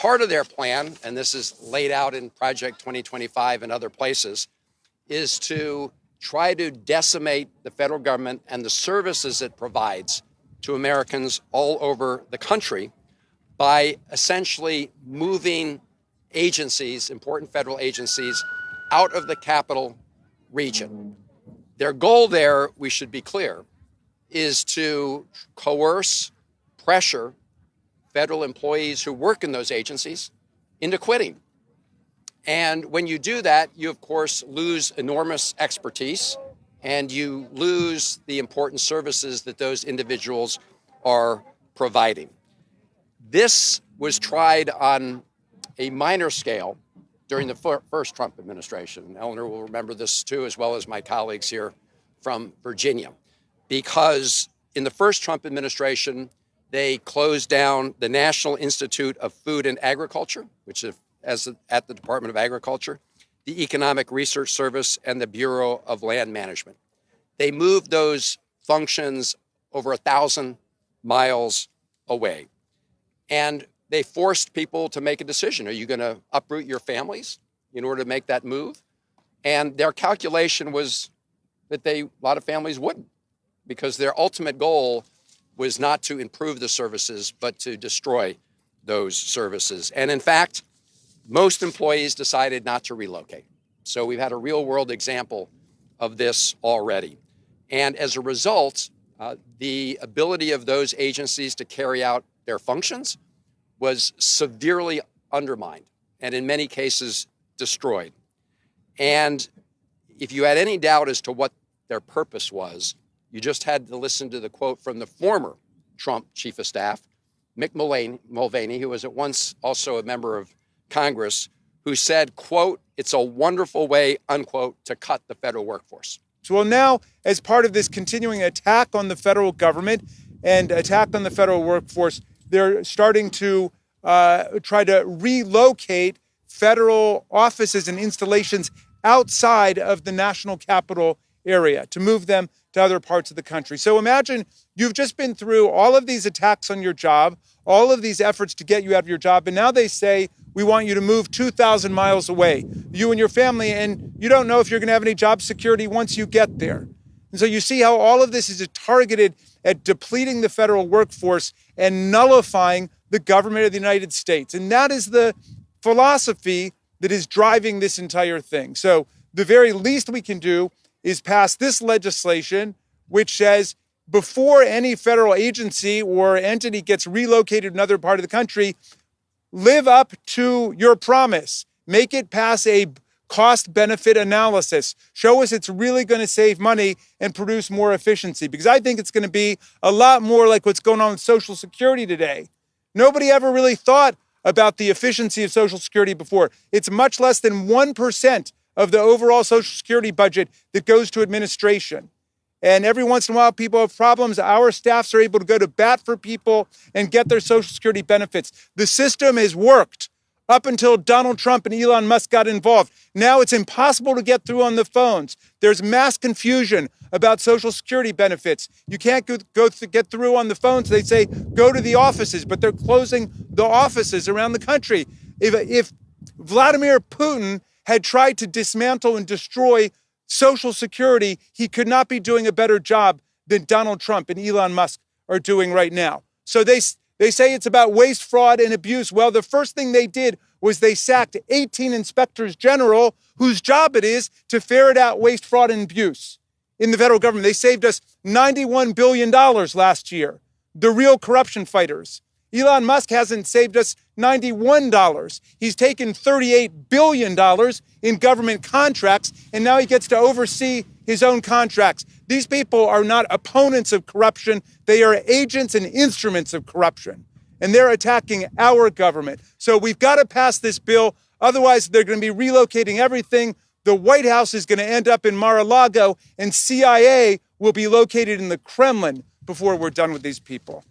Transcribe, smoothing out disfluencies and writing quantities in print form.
part of their plan, and this is laid out in Project 2025 and other places, is to try to decimate the federal government and the services it provides to Americans all over the country by essentially moving agencies, important federal agencies, out of the capital region. Their goal there, we should be clear, is to coerce, pressure federal employees who work in those agencies into quitting. And when you do that, you, of course, lose enormous expertise and you lose the important services that those individuals are providing. This was tried on a minor scale during the first Trump administration. Eleanor will remember this too, as well as my colleagues here from Virginia, because in the first Trump administration, they closed down the National Institute of Food and Agriculture, which is at the Department of Agriculture, the Economic Research Service, and the Bureau of Land Management. They moved those functions over 1,000 miles away. And they forced people to make a decision. Are you going to uproot your families in order to make that move? And their calculation was that a lot of families wouldn't, because their ultimate goal was not to improve the services, but to destroy those services. And in fact, most employees decided not to relocate. So we've had a real world example of this already. And as a result, the ability of those agencies to carry out their functions was severely undermined and in many cases destroyed. And if you had any doubt as to what their purpose was, you just had to listen to the quote from the former Trump chief of staff, Mick Mulvaney, who was at once also a member of Congress, who said, quote, "It's a wonderful way," unquote, to cut the federal workforce. So, well, now, as part of this continuing attack on the federal government and attack on the federal workforce, they're starting to try to relocate federal offices and installations outside of the national capital area to move them to other parts of the country. So imagine you've just been through all of these attacks on your job, all of these efforts to get you out of your job, and now they say, we want you to move 2,000 miles away, you and your family, and you don't know if you're going to have any job security once you get there. And so you see how all of this is targeted at depleting the federal workforce and nullifying the government of the United States. And that is the philosophy that is driving this entire thing. So the very least we can do is pass this legislation, which says before any federal agency or entity gets relocated to another part of the country, live up to your promise. Make it pass a cost-benefit analysis. Show us it's really going to save money and produce more efficiency. Because I think it's going to be a lot more like what's going on with Social Security today. Nobody ever really thought about the efficiency of Social Security before. It's much less than 1% of the overall Social Security budget that goes to administration. And every once in a while, people have problems. Our staffs are able to go to bat for people and get their Social Security benefits. The system has worked up until Donald Trump and Elon Musk got involved. Now it's impossible to get through on the phones. There's mass confusion about Social Security benefits. You can't get through on the phones. They say, go to the offices, but they're closing the offices around the country. If Vladimir Putin had tried to dismantle and destroy Social Security, he could not be doing a better job than Donald Trump and Elon Musk are doing right now. So they say it's about waste, fraud, and abuse. Well, the first thing they did was they sacked 18 inspectors general whose job it is to ferret out waste, fraud, and abuse in the federal government. They saved us $91 billion last year. The real corruption fighters. Elon Musk hasn't saved us $91. He's taken $38 billion in government contracts, and now he gets to oversee his own contracts. These people are not opponents of corruption. They are agents and instruments of corruption, and they're attacking our government. So we've got to pass this bill. Otherwise, they're going to be relocating everything. The White House is going to end up in Mar-a-Lago, and CIA will be located in the Kremlin before we're done with these people.